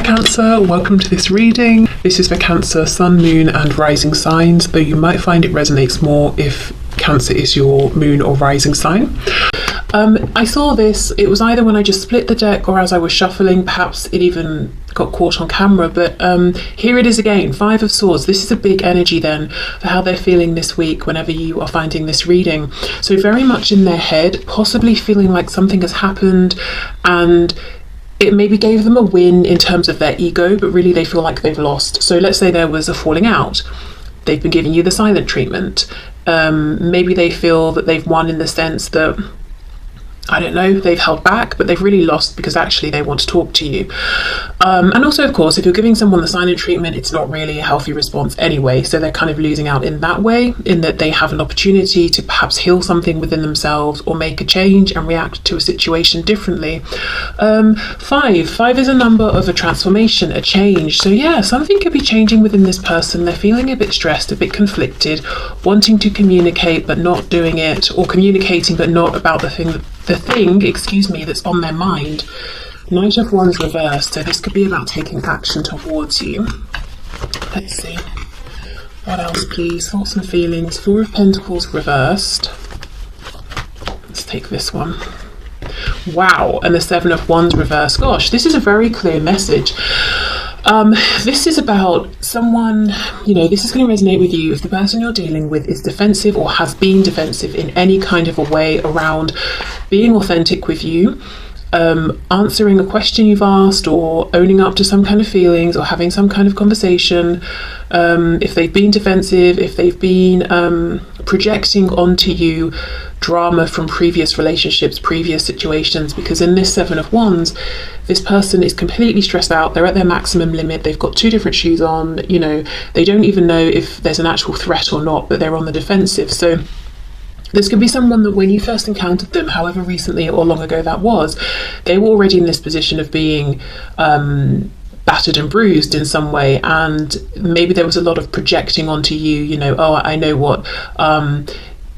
Cancer, welcome to this reading. This is for Cancer, Sun, Moon and Rising signs, though you might find it resonates more if Cancer is your moon or rising sign. I saw this, it was either when I just split the deck or as I was shuffling, perhaps it even got caught on camera, but here it is again, Five of Swords. This is a big energy then for how they're feeling this week whenever you are finding this reading. So very much in their head, possibly feeling like something has happened and it maybe gave them a win in terms of their ego, but really they feel like they've lost. So let's say there was a falling out. They've been giving you the silent treatment. Maybe they feel that they've won in the sense that, I don't know, they've held back, but they've really lost because actually they want to talk to you. And also, of course, if you're giving someone the silent treatment, it's not really a healthy response anyway. So they're kind of losing out in that way, in that they have an opportunity to perhaps heal something within themselves or make a change and react to a situation differently. Five is a number of a transformation, a change. So yeah, something could be changing within this person. They're feeling a bit stressed, a bit conflicted, wanting to communicate but not doing it, or communicating but not about the thing that's on their mind. Knight of Wands reversed, so this could be about taking action towards you. Let's see. What else, please? Thoughts and feelings. Four of Pentacles reversed. Let's take this one. Wow, and the Seven of Wands reversed. Gosh, this is a very clear message. This is about someone, this is going to resonate with you if the person you're dealing with is defensive or has been defensive in any kind of a way around being authentic with you, answering a question you've asked, or owning up to some kind of feelings, or having some kind of conversation. If they've been defensive, if they've been projecting onto you drama from previous relationships, previous situations, because in this Seven of Wands, this person is completely stressed out. They're at their maximum limit. They've got two different shoes on. They don't even know if there's an actual threat or not, but they're on the defensive. So this could be someone that when you first encountered them, however recently or long ago that was, they were already in this position of being battered and bruised in some way, and maybe there was a lot of projecting onto you, I know what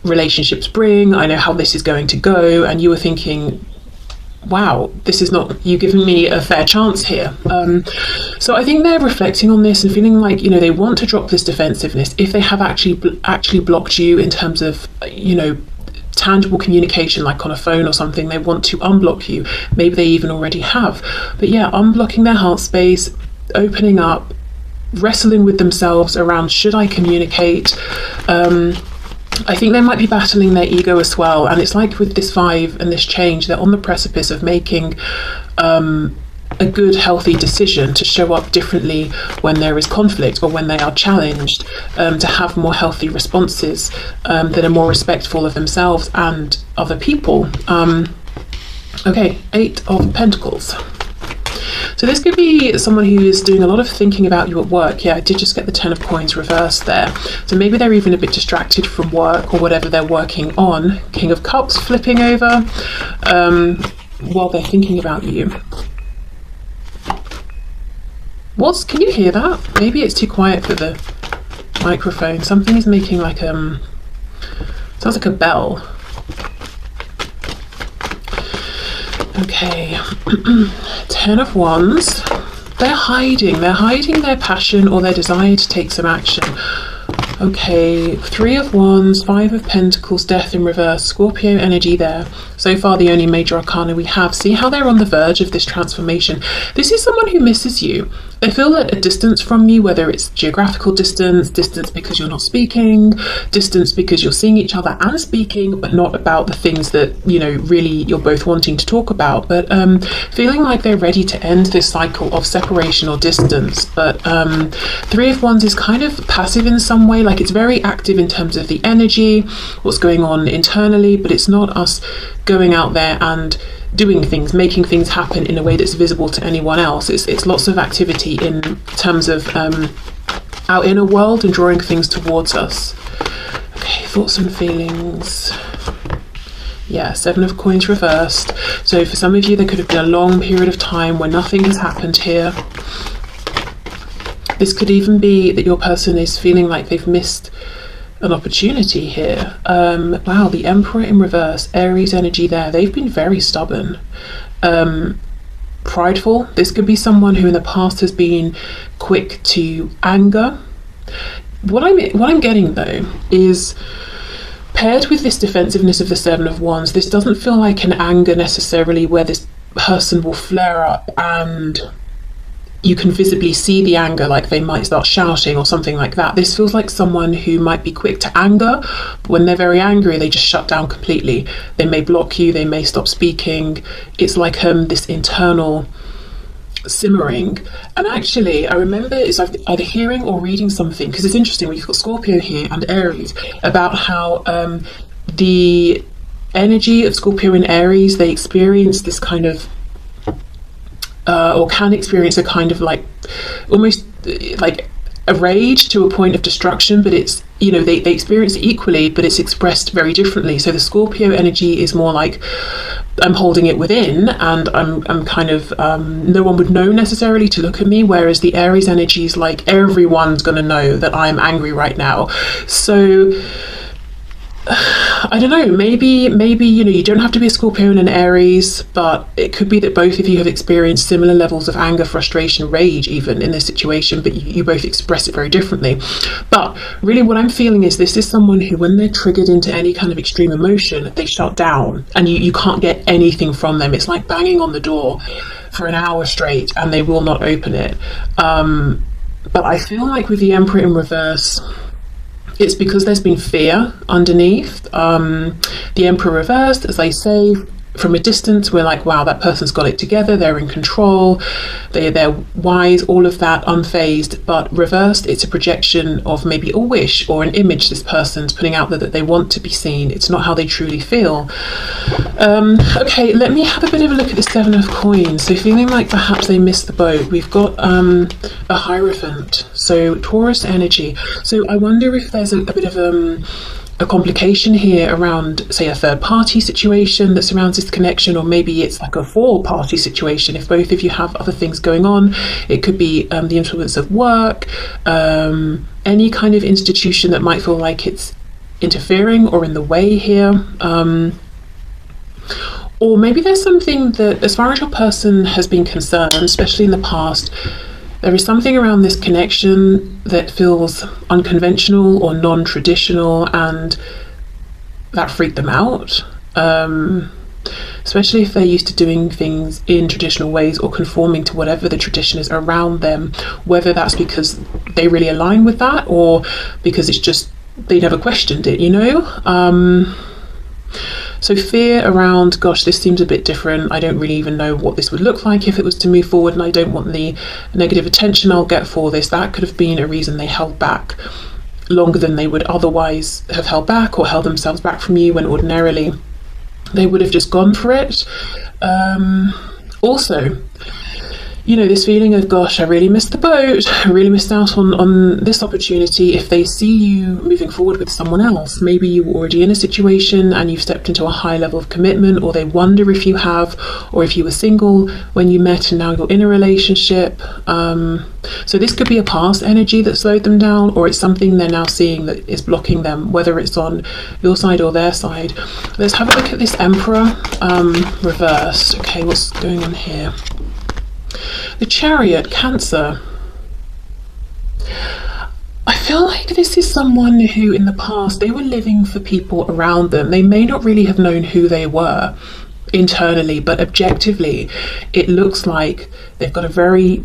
relationships bring, I know how this is going to go, and you were thinking, wow, this is not you giving me a fair chance here. So I think they're reflecting on this and feeling like, they want to drop this defensiveness if they have actually blocked you in terms of, tangible communication, like on a phone or something. They want to unblock you. Maybe they even already have. But yeah, unblocking their heart space, opening up, wrestling with themselves around, should I communicate? I think they might be battling their ego as well. And it's like with this Five and this change, they're on the precipice of making a good, healthy decision to show up differently when there is conflict or when they are challenged, to have more healthy responses that are more respectful of themselves and other people. Okay, Eight of Pentacles. So this could be someone who is doing a lot of thinking about you at work. Yeah, I did just get the Ten of Coins reversed there. So maybe they're even a bit distracted from work or whatever they're working on. King of Cups flipping over while they're thinking about you. Can you hear that? Maybe it's too quiet for the microphone. Something is making like sounds like a bell. Okay. Ten of Wands. They're hiding their passion or their desire to take some action. Okay, Three of Wands, Five of Pentacles, Death in reverse, Scorpio energy there. So far the only major arcana we have. See how they're on the verge of this transformation. This is someone who misses you. They feel at a distance from you, whether it's geographical distance because you're not speaking, distance because you're seeing each other and speaking, but not about the things that, really you're both wanting to talk about. But feeling like they're ready to end this cycle of separation or distance. But Three of Wands is kind of passive in some way, like it's very active in terms of the energy, what's going on internally, but it's not us going out there and doing things, making things happen in a way that's visible to anyone else. It's lots of activity in terms of our inner world and drawing things towards us. Okay, thoughts and feelings. Yeah, Seven of Coins reversed. So for some of you, there could have been a long period of time where nothing has happened here. This could even be that your person is feeling like they've missed an opportunity here. Wow, the Emperor in reverse, Aries energy there. They've been very stubborn. prideful. This could be someone who in the past has been quick to anger. What I'm getting though is, paired with this defensiveness of the Seven of Wands, this doesn't feel like an anger necessarily where this person will flare up and you can visibly see the anger, like they might start shouting or something like that. This feels like someone who might be quick to anger, but when they're very angry, they just shut down completely. They may block you, they may stop speaking. It's like this internal simmering. And actually, I remember it's either hearing or reading something, because it's interesting, we've got Scorpio here and Aries, about how the energy of Scorpio and Aries, they experience this kind of or can experience a kind of like almost like a rage to a point of destruction, but it's, you know, they experience it equally, but it's expressed very differently. So the Scorpio energy is more like, I'm holding it within and I'm kind of no one would know necessarily to look at me, whereas the Aries energy is like, everyone's gonna know that I'm angry right now. So I don't know, maybe, you know, you don't have to be a Scorpio and an Aries, but it could be that both of you have experienced similar levels of anger, frustration, rage even in this situation, but you both express it very differently. But really what I'm feeling is this is someone who, when they're triggered into any kind of extreme emotion, they shut down and you can't get anything from them. It's like banging on the door for an hour straight and they will not open it. But I feel like with the Emperor in reverse, it's because there's been fear underneath. The Emperor reversed, as I say, from a distance, we're like, wow, that person's got it together, they're in control, they're wise, all of that, unfazed. But reversed, it's a projection of maybe a wish or an image this person's putting out there that they want to be seen. It's not how they truly feel. Okay, let me have a bit of a look at the Seven of Coins. So feeling like perhaps they missed the boat. We've got a Hierophant, so Taurus energy. So I wonder if there's a bit of a complication here around, say, a third party situation that surrounds this connection, or maybe it's like a four-party situation. If both of you have other things going on, it could be the influence of work, any kind of institution that might feel like it's interfering or in the way here. Or maybe there's something that, as far as your person has been concerned, especially in the past, there is something around this connection that feels unconventional or non-traditional, and that freaked them out. Especially if they're used to doing things in traditional ways or conforming to whatever the tradition is around them, whether that's because they really align with that or because it's just they never questioned it, you know? So fear around, gosh, this seems a bit different. I don't really even know what this would look like if it was to move forward, and I don't want the negative attention I'll get for this. That could have been a reason they held back longer than they would otherwise have held back, or held themselves back from you when ordinarily they would have just gone for it. Also, you know, this feeling of, gosh, I really missed the boat, I really missed out on this opportunity. If they see you moving forward with someone else, maybe you were already in a situation and you've stepped into a high level of commitment, or they wonder if you have, or if you were single when you met and now you're in a relationship. So this could be a past energy that slowed them down, or it's something they're now seeing that is blocking them, whether it's on your side or their side. Let's have a look at this Emperor reversed. Okay, what's going on here? The Chariot, Cancer. I feel like this is someone who in the past, they were living for people around them. They may not really have known who they were internally, but objectively it looks like they've got a very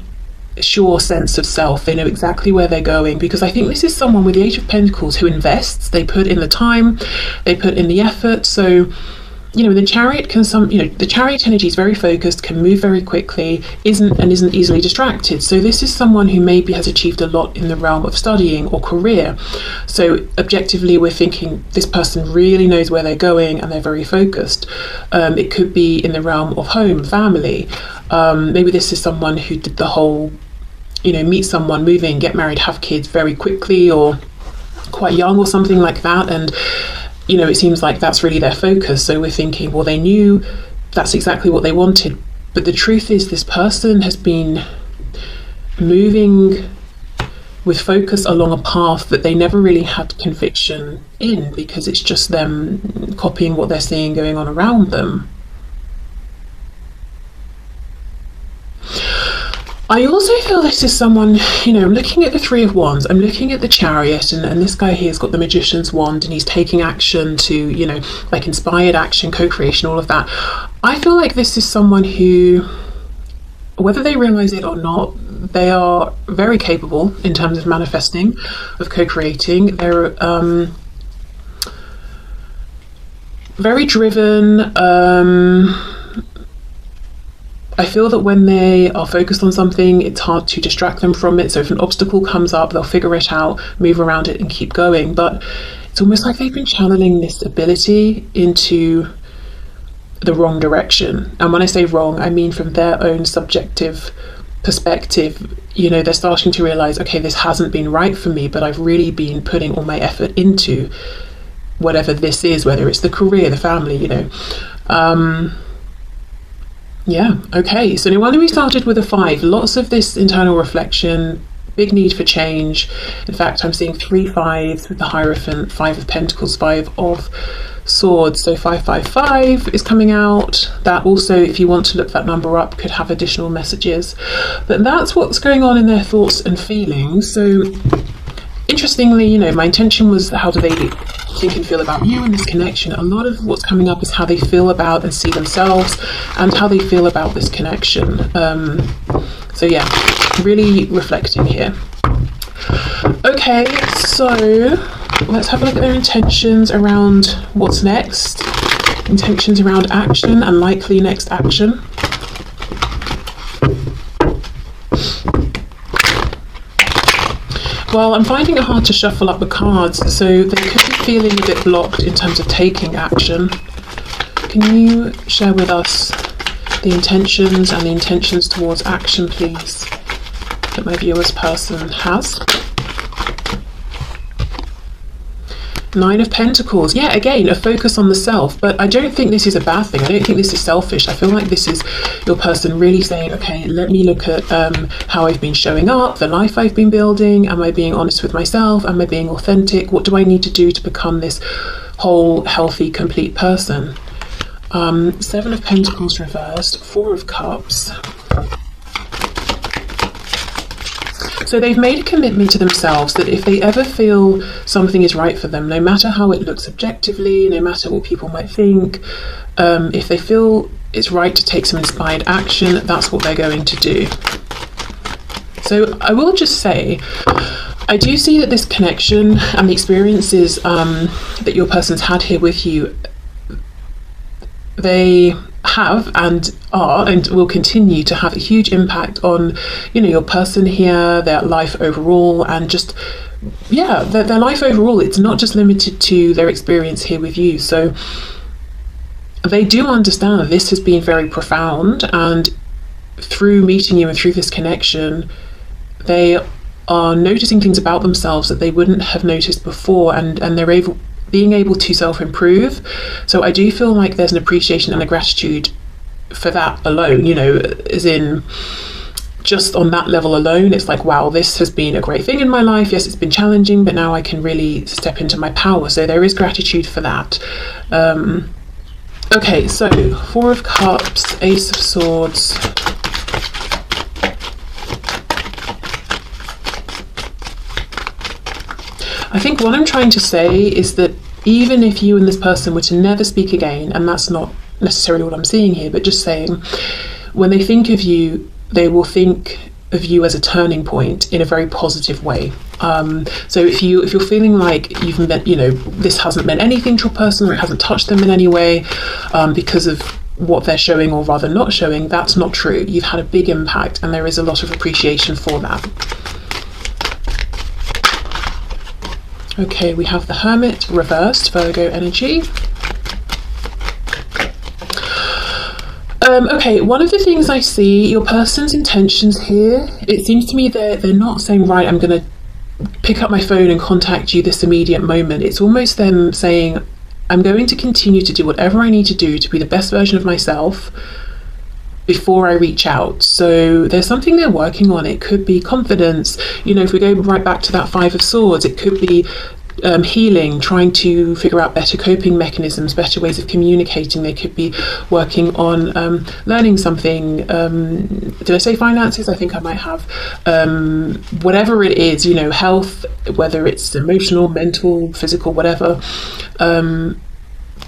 sure sense of self. They know exactly where they're going, because I think this is someone with the Eight of Pentacles who invests. They put in the time, they put in the effort. So, you know, the Chariot the Chariot energy is very focused, can move very quickly, isn't easily distracted. So this is someone who maybe has achieved a lot in the realm of studying or career. So objectively, we're thinking this person really knows where they're going and they're very focused. It could be in the realm of home, family. Maybe this is someone who did the whole, you know, meet someone, move in, get married, have kids very quickly or quite young or something like that. And you know, it seems like that's really their focus. So we're thinking, well, they knew that's exactly what they wanted. But the truth is, this person has been moving with focus along a path that they never really had conviction in, because it's just them copying what they're seeing going on around them. I also feel this is someone, you know, looking at the Three of Wands, I'm looking at the Chariot, and this guy here has got the Magician's wand, and he's taking action to, you know, like inspired action, co-creation, all of that. I feel like this is someone who, whether they realize it or not, they are very capable in terms of manifesting, of co-creating. They're very driven. I feel that when they are focused on something, it's hard to distract them from it. So if an obstacle comes up, they'll figure it out, move around it and keep going. But it's almost like they've been channeling this ability into the wrong direction. And when I say wrong, I mean from their own subjective perspective. You know, they're starting to realize, okay, this hasn't been right for me, but I've really been putting all my effort into whatever this is, whether it's the career, the family, you know. Yeah, okay, so now when we started with a 5, lots of this internal reflection, big need for change. In fact, I'm seeing 3 5s with the Hierophant, 5 of Pentacles, 5 of Swords, so 555 is coming out. That also, if you want to look that number up, could have additional messages. But that's what's going on in their thoughts and feelings. So interestingly, you know, my intention was how do they think and feel about you and this connection. A lot of what's coming up is how they feel about and see themselves and how they feel about this connection. So yeah, really reflecting here. Okay, so let's have a look at their intentions around what's next, intentions around action and likely next action. Well, I'm finding it hard to shuffle up the cards, so they could be feeling a bit blocked in terms of taking action. Can you share with us the intentions and the intentions towards action, please, that my viewer's person has? 9 of Pentacles. Yeah, again, a focus on the self, but I don't think this is a bad thing. I don't think this is selfish. I feel like this is your person really saying, okay, let me look at how I've been showing up, the life I've been building. Am I being honest with myself? Am I being authentic? What do I need to do to become this whole, healthy, complete person? 7 of Pentacles reversed, 4 of Cups. So they've made a commitment to themselves that if they ever feel something is right for them, no matter how it looks objectively, no matter what people might think, if they feel it's right to take some inspired action, that's what they're going to do. So I will just say, I do see that this connection and the experiences that your person's had here with you, they have and are and will continue to have a huge impact on, you know, your person here, their life overall, and just, yeah, their life overall. It's not just limited to their experience here with you. So they do understand that this has been very profound, and through meeting you and through this connection, they are noticing things about themselves that they wouldn't have noticed before, and they're being able to self-improve. So I do feel like there's an appreciation and a gratitude for that alone, you know, as in just on that level alone, it's like, wow, this has been a great thing in my life. Yes, it's been challenging, but now I can really step into my power. So there is gratitude for that. Okay, so 4 of Cups, Ace of Swords. I think what I'm trying to say is that even if you and this person were to never speak again, and that's not necessarily what I'm seeing here, but just saying, when they think of you, they will think of you as a turning point in a very positive way. So if you're feeling like you've met, you know, this hasn't meant anything to a person, or it hasn't touched them in any way because of what they're showing or rather not showing, that's not true. You've had a big impact, and there is a lot of appreciation for that. Okay, we have the Hermit reversed, Virgo energy. Okay, one of the things I see, your person's intentions here, it seems to me they're not saying, right, I'm going to pick up my phone and contact you this immediate moment. It's almost them saying, I'm going to continue to do whatever I need to do to be the best version of myself before I reach out. So there's something they're working on. It could be confidence. You know, if we go right back to that 5 of Swords, it could be healing, trying to figure out better coping mechanisms, better ways of communicating. They could be working on learning something. Did I say finances? I think I might have. Whatever it is, health, whether it's emotional, mental, physical, whatever.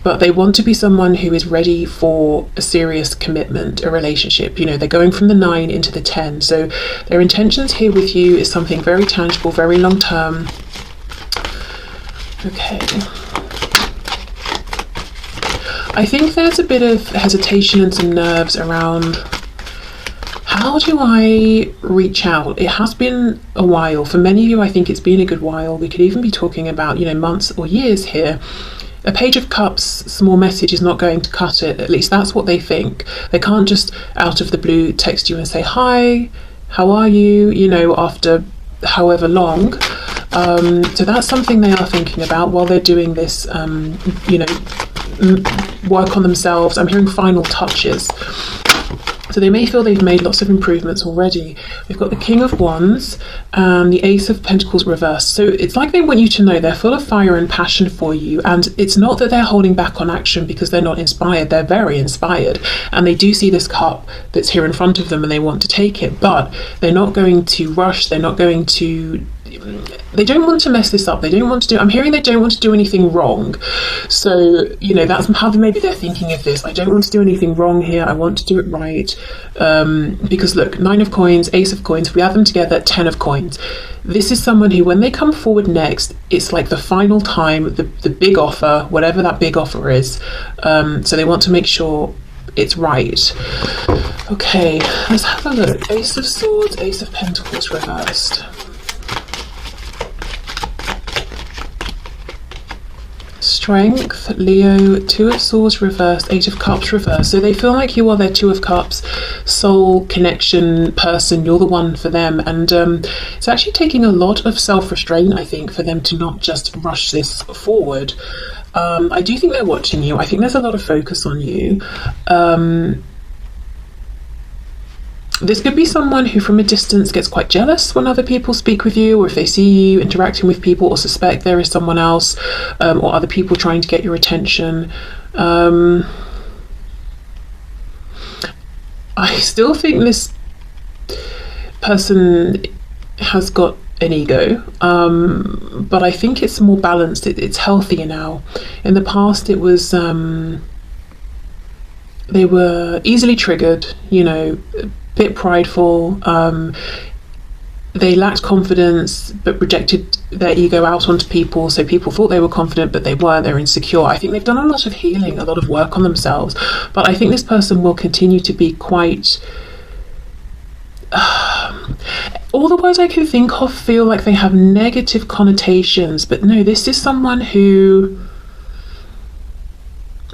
But they want to be someone who is ready for a serious commitment, a relationship. They're going from the 9 into the 10. So their intentions here with you is something very tangible, very long term. Okay. I think there's a bit of hesitation and some nerves around, how do I reach out? It has been a while. For many of you, I think it's been a good while. We could even be talking about, months or years here. A Page of Cups small message is not going to cut it. At least that's what they think. They can't just out of the blue text you and say, hi, how are you, after however long. So that's something they are thinking about while they're doing this, work on themselves. I'm hearing final touches. So they may feel they've made lots of improvements already. We've got the King of Wands and the Ace of Pentacles reversed. So it's like they want you to know they're full of fire and passion for you. And it's not that they're holding back on action because they're not inspired. They're very inspired. And they do see this cup that's here in front of them and they want to take it. But they're not going to rush. They're not going to... They don't want to mess this up. They don't want to do... I'm hearing they don't want to do anything wrong. So, that's how maybe they're thinking of this. I don't want to do anything wrong here. I want to do it right. Because look, 9 of Coins, Ace of Coins, if we add them together, 10 of Coins. This is someone who, when they come forward next, it's like the final time, the big offer, whatever that big offer is. So they want to make sure it's right. Okay, let's have a look. Ace of Swords, Ace of Pentacles reversed. Strength, Leo, 2 of Swords reversed, 8 of Cups reversed. So they feel like you are their 2 of Cups, soul connection person. You're the one for them. And it's actually taking a lot of self-restraint, I think, for them to not just rush this forward. I do think they're watching you. I think there's a lot of focus on you. This could be someone who from a distance gets quite jealous when other people speak with you, or if they see you interacting with people or suspect there is someone else, or other people trying to get your attention. I still think this person has got an ego, but I think it's more balanced. It's healthier now. In the past it was they were easily triggered, bit prideful, they lacked confidence but projected their ego out onto people, so people thought they were confident but they weren't. They're insecure. I think they've done a lot of healing, a lot of work on themselves, but I think this person will continue to be quite all the words I can think of feel like they have negative connotations, but no, this is someone who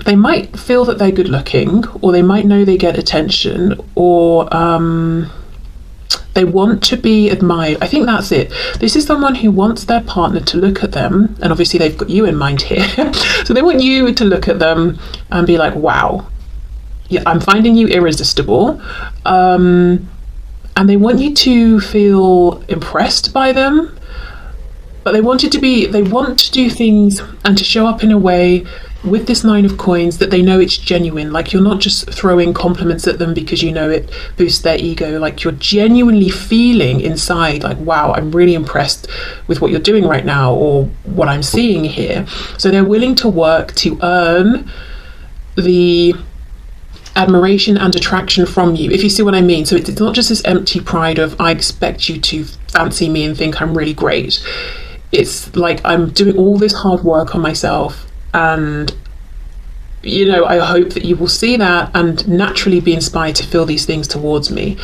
they might feel that they're good looking, or they might know they get attention, or they want to be admired. I think that's it. This is someone who wants their partner to look at them, and obviously they've got you in mind here. So they want you to look at them and be like, wow, yeah, I'm finding you irresistible. And they want you to feel impressed by them, but they want to do things and to show up in a way with this 9 of Coins that they know it's genuine. Like, you're not just throwing compliments at them because it boosts their ego. Like, you're genuinely feeling inside like, wow, I'm really impressed with what you're doing right now, or what I'm seeing here. So they're willing to work to earn the admiration and attraction from you, if you see what I mean. So it's not just this empty pride of, I expect you to fancy me and think I'm really great. It's like, I'm doing all this hard work on myself, and I hope that you will see that and naturally be inspired to feel these things towards me.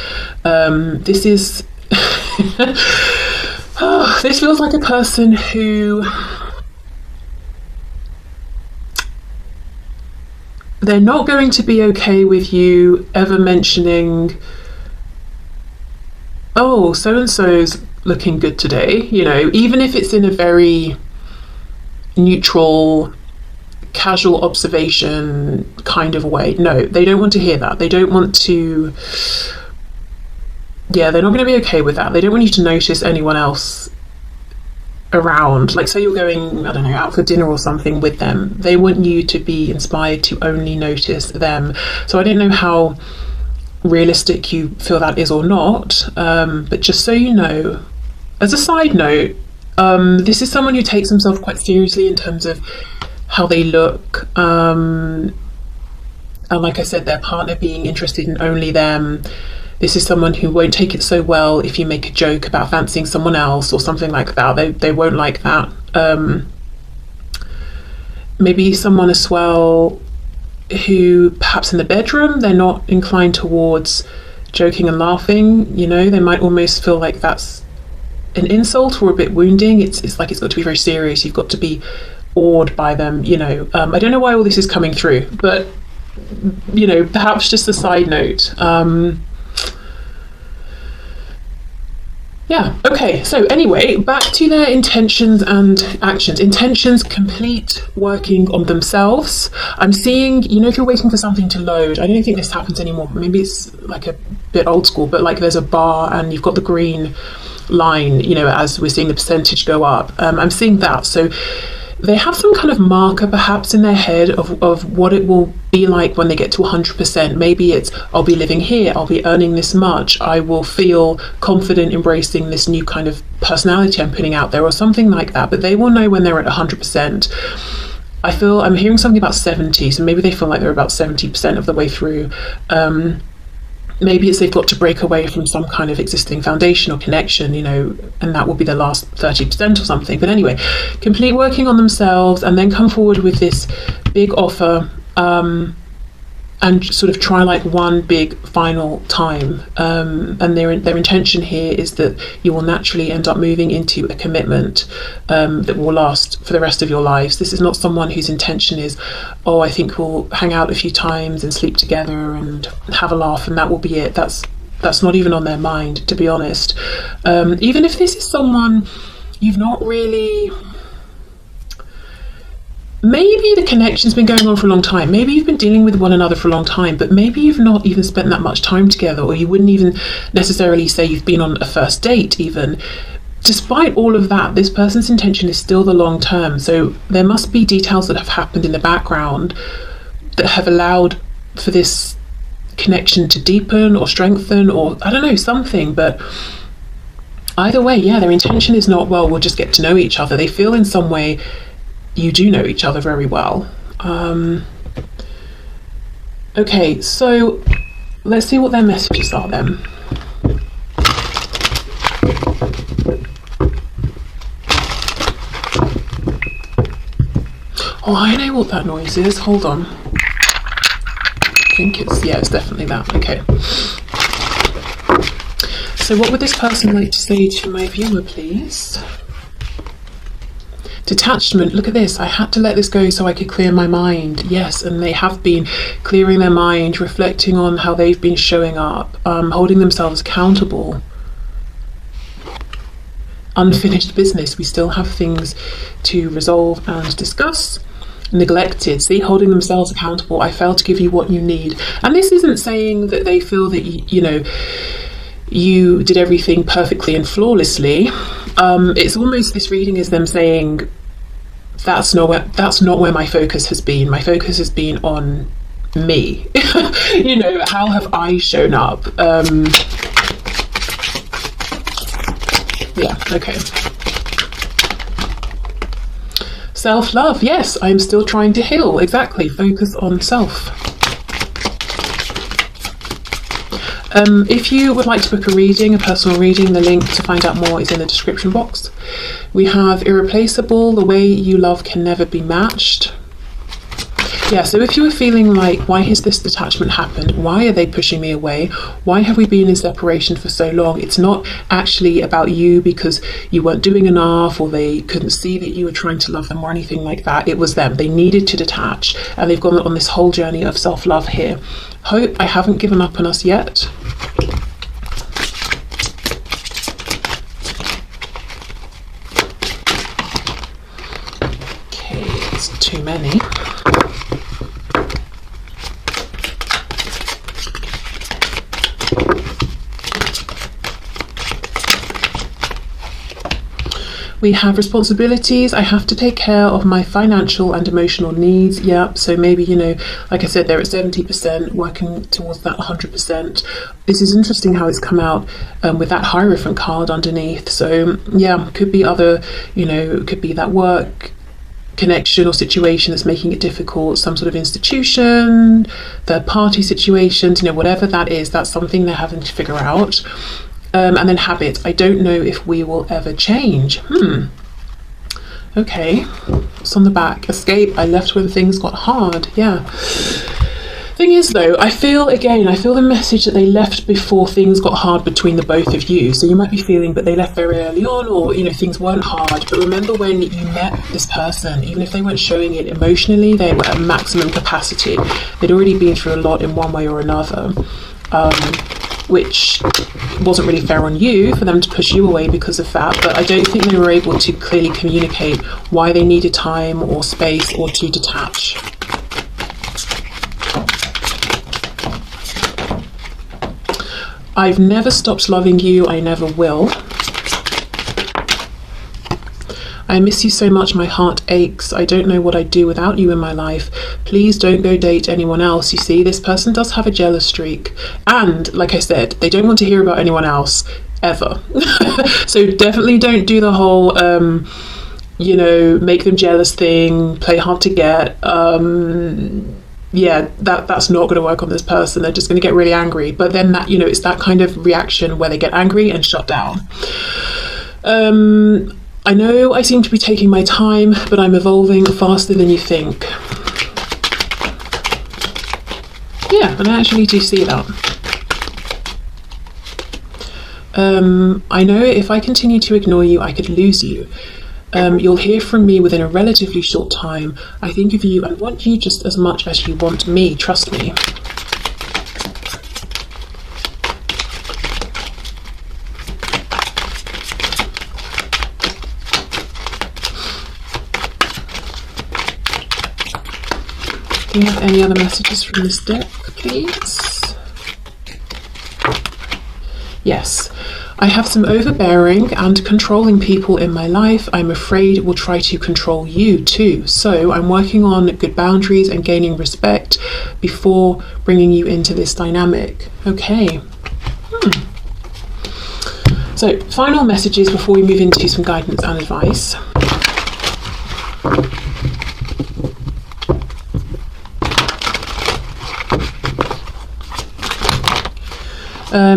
This is this feels like a person who they're not going to be okay with you ever mentioning, oh, so and so's looking good today, even if it's in a very neutral, casual observation kind of way. No, they don't want to hear that. They don't want to, they're not going to be okay with that. They don't want you to notice anyone else around. Like, say you're going, I don't know, out for dinner or something with them, they want you to be inspired to only notice them. So I don't know how realistic you feel that is or not, but just so you know, as a side note, this is someone who takes himself quite seriously in terms of how they look, and like I said, their partner being interested in only them. This is someone who won't take it so well if you make a joke about fancying someone else or something like that. They won't like that. Maybe someone as well who perhaps in the bedroom, they're not inclined towards joking and laughing. You know, they might almost feel like that's an insult or a bit wounding. It's like it's got to be very serious. You've got to be awed by them, you know. I don't know why all this is coming through, but, you know, perhaps just a side note. Yeah, okay, so anyway, back to their intentions and actions. Intentions, complete working on themselves. I'm seeing, you know, if you're waiting for something to load, I don't think this happens anymore, maybe it's like a bit old school, but like there's a bar and you've got the green line, you know, as we're seeing the percentage go up. I'm seeing that. So they have some kind of marker perhaps in their head of what it will be like when they get to 100%. Maybe it's, I'll be living here, I'll be earning this much, I will feel confident embracing this new kind of personality I'm putting out there, or something like that. But they will know when they're at 100%. I'm hearing something about 70, so maybe they feel like they're about 70% of the way through. Maybe it's they've got to break away from some kind of existing foundation or connection, you know, and that will be the last 30% or something. But anyway, complete working on themselves and then come forward with this big offer, and sort of try like one big final time. And their intention here is that you will naturally end up moving into a commitment that will last for the rest of your lives. This is not someone whose intention is, oh, I think we'll hang out a few times and sleep together and have a laugh and that will be it. That's not even on their mind, to be honest. Even if this is someone you've not really... Maybe the connection's been going on for a long time. Maybe you've been dealing with one another for a long time, but maybe you've not even spent that much time together, or you wouldn't even necessarily say you've been on a first date even. Despite all of that, this person's intention is still the long term. So there must be details that have happened in the background that have allowed for this connection to deepen or strengthen, or I don't know, something. But either way, yeah, their intention is not, well, we'll just get to know each other. They feel in some way you do know each other very well. Okay, so let's see what their messages are then. Oh, I know what that noise is. Hold on. I think it's definitely that. Okay. So what would this person like to say to my viewer, please? Detachment, look at this. I had to let this go so I could clear my mind. Yes, and they have been clearing their mind, reflecting on how they've been showing up, holding themselves accountable. Unfinished business. We still have things to resolve and discuss. Neglected. See, holding themselves accountable. I failed to give you what you need. And this isn't saying that they feel that, you know, you did everything perfectly and flawlessly. It's almost, this reading is them saying, that's not where my focus has been. My focus has been on me. You know, how have I shown up? Yeah, okay. Self-love, yes, I'm still trying to heal. Exactly, focus on self. If you would like to book a reading, a personal reading, the link to find out more is in the description box. We have irreplaceable, the way you love can never be matched. Yeah, so if you were feeling like, why has this detachment happened? Why are they pushing me away? Why have we been in separation for so long? It's not actually about you because you weren't doing enough or they couldn't see that you were trying to love them or anything like that. It was them. They needed to detach and they've gone on this whole journey of self-love here. Hope I haven't given up on us yet. Okay, it's too many. We have responsibilities. I have to take care of my financial and emotional needs. Yeah, so maybe, you know, like I said, they're at 70%, working towards that 100%. This is interesting how it's come out with that Hierophant card underneath. So yeah, could be other, you know, it could be that work connection or situation that's making it difficult, some sort of institution, third party situations, you know, whatever that is, that's something they're having to figure out. And then habit. I don't know if we will ever change. Okay, it's on the back. Escape. I left when things got hard. Yeah. Thing is though, I feel the message that they left before things got hard between the both of you. So you might be feeling, but they left very early on, or, you know, things weren't hard. But remember, when you met this person, even if they weren't showing it emotionally, they were at maximum capacity. They'd already been through a lot in one way or another, which wasn't really fair on you for them to push you away because of that. But I don't think they were able to clearly communicate why they needed time or space or to detach. I've never stopped loving you. I never will. I miss you so much. My heart aches. I don't know what I'd do without you in my life. Please don't go date anyone else. You see, this person does have a jealous streak. And like I said, they don't want to hear about anyone else ever. So definitely don't do the whole, you know, make them jealous thing, play hard to get. Yeah, that's not going to work on this person. They're just going to get really angry. But then that, you know, it's that kind of reaction where they get angry and shut down. I know I seem to be taking my time, but I'm evolving faster than you think. Yeah, and I actually do see that. I know if I continue to ignore you, I could lose you. You'll hear from me within a relatively short time. I think of you and want you just as much as you want me. Trust me. Do you have any other messages from this deck, please? Yes. I have some overbearing and controlling people in my life. I'm afraid will try to control you too. So I'm working on good boundaries and gaining respect before bringing you into this dynamic. Okay. So final messages before we move into some guidance and advice.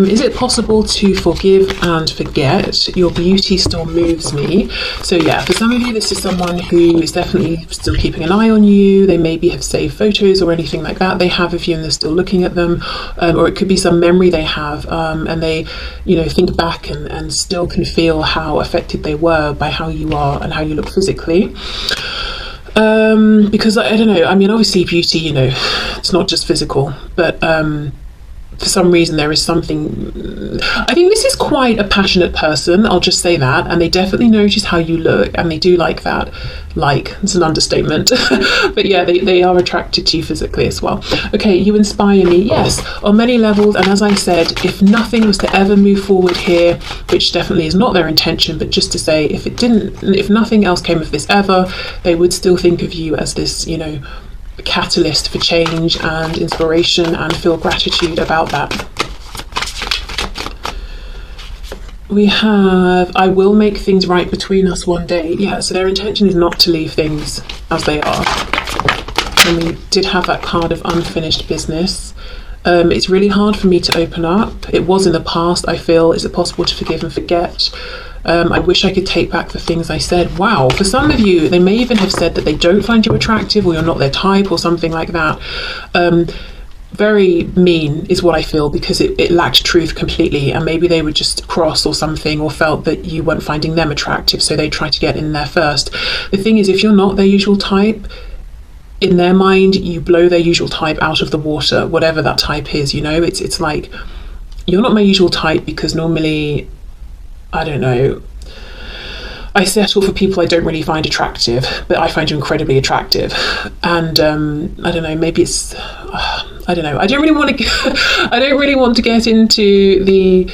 Is it possible to forgive and forget? Your beauty still moves me. So yeah, for some of you, this is someone who is definitely still keeping an eye on you. They maybe have saved photos or anything like that they have of you and they're still looking at them. Or it could be some memory they have and they, you know, think back and still can feel how affected they were by how you are and how you look physically. Because I don't know, I mean, obviously beauty, you know, it's not just physical, but for some reason there is something, I think this is quite a passionate person, I'll just say that, and they definitely notice how you look and they do like that. Like, it's an understatement. But yeah, they are attracted to you physically as well. Okay, you inspire me, yes, on many levels. And as I said, if nothing was to ever move forward here, which definitely is not their intention, but just to say, if nothing else came of this ever, they would still think of you as this, you know, catalyst for change and inspiration, and feel gratitude about that. We have, I will make things right between us one day. Yeah, so their intention is not to leave things as they are. And we did have that card of unfinished business. It's really hard for me to open up. It was in the past, I feel. Is it possible to forgive and forget? I wish I could take back the things I said. Wow, for some of you, they may even have said that they don't find you attractive or you're not their type or something like that. Very mean is what I feel, because it lacked truth completely, and maybe they were just cross or something, or felt that you weren't finding them attractive, so they tried to get in there first. The thing is, if you're not their usual type, in their mind, you blow their usual type out of the water, whatever that type is, you know. It's like, you're not my usual type because normally, I don't know, I settle for people I don't really find attractive, but I find you incredibly attractive. And I don't know, maybe it's, I don't know. I don't really want to get into the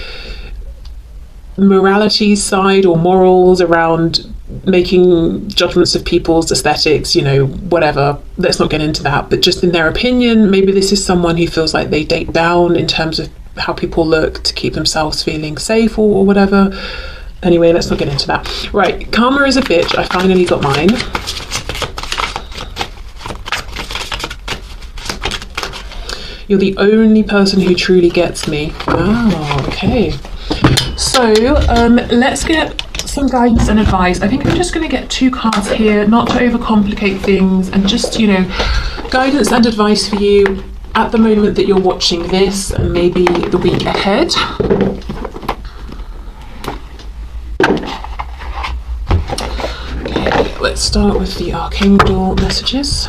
morality side or morals around making judgments of people's aesthetics, you know, whatever. Let's not get into that. But just in their opinion, maybe this is someone who feels like they date down in terms of how people look to keep themselves feeling safe or whatever. Anyway, let's not get into that. Right, karma is a bitch. I finally got mine. You're the only person who truly gets me. Oh, okay. So let's get some guidance and advice. I think I'm just going to get 2 cards here, not to overcomplicate things, and just, you know, guidance and advice for you at the moment that you're watching this, and maybe the week ahead. Okay, let's start with the Archangel messages.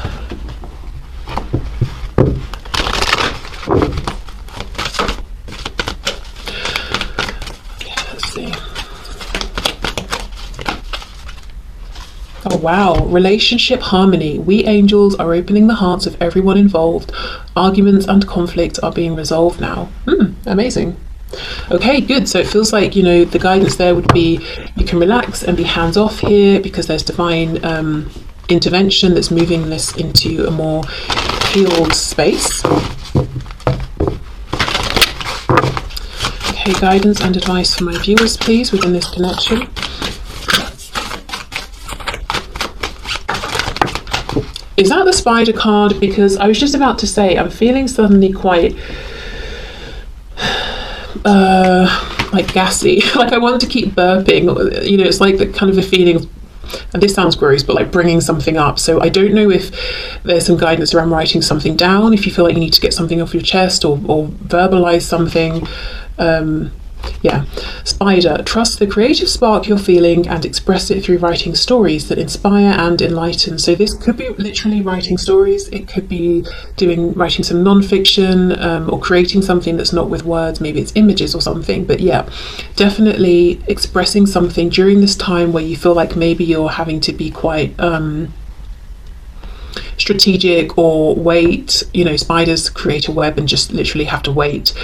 Oh wow, relationship harmony. We angels are opening the hearts of everyone involved. Arguments and conflict are being resolved now. Amazing. Okay, good. So it feels like, you know, the guidance there would be you can relax and be hands off here because there's divine intervention that's moving this into a more healed space. Okay, guidance and advice for my viewers, please, within this connection. Is that the spider card? Because I was just about to say, I'm feeling suddenly quite like gassy. Like I want to keep burping. You know, it's like the kind of a feeling of, and this sounds gross, but like bringing something up. So I don't know if there's some guidance around writing something down, if you feel like you need to get something off your chest or verbalize something. Yeah, spider, trust the creative spark you're feeling and express it through writing stories that inspire and enlighten. So this could be literally writing stories. It could be writing some non-fiction or creating something that's not with words. Maybe it's images or something. But yeah, definitely expressing something during this time where you feel like maybe you're having to be quite strategic or wait. You know, spiders create a web and just literally have to wait.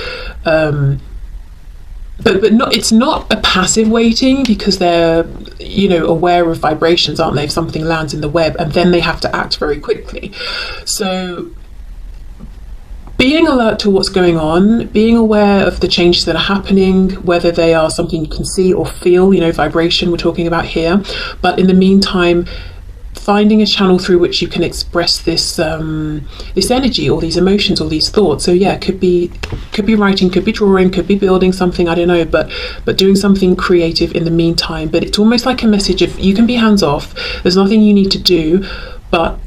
But not, it's not a passive waiting, because they're, you know, aware of vibrations, aren't they? If something lands in the web, and then they have to act very quickly. So being alert to what's going on, being aware of the changes that are happening, whether they are something you can see or feel, you know, vibration we're talking about here. But in the meantime, finding a channel through which you can express this this energy or these emotions or these thoughts. So yeah, could be writing, could be drawing, could be building something, I don't know, but doing something creative in the meantime. But it's almost like a message of you can be hands off, there's nothing you need to do, but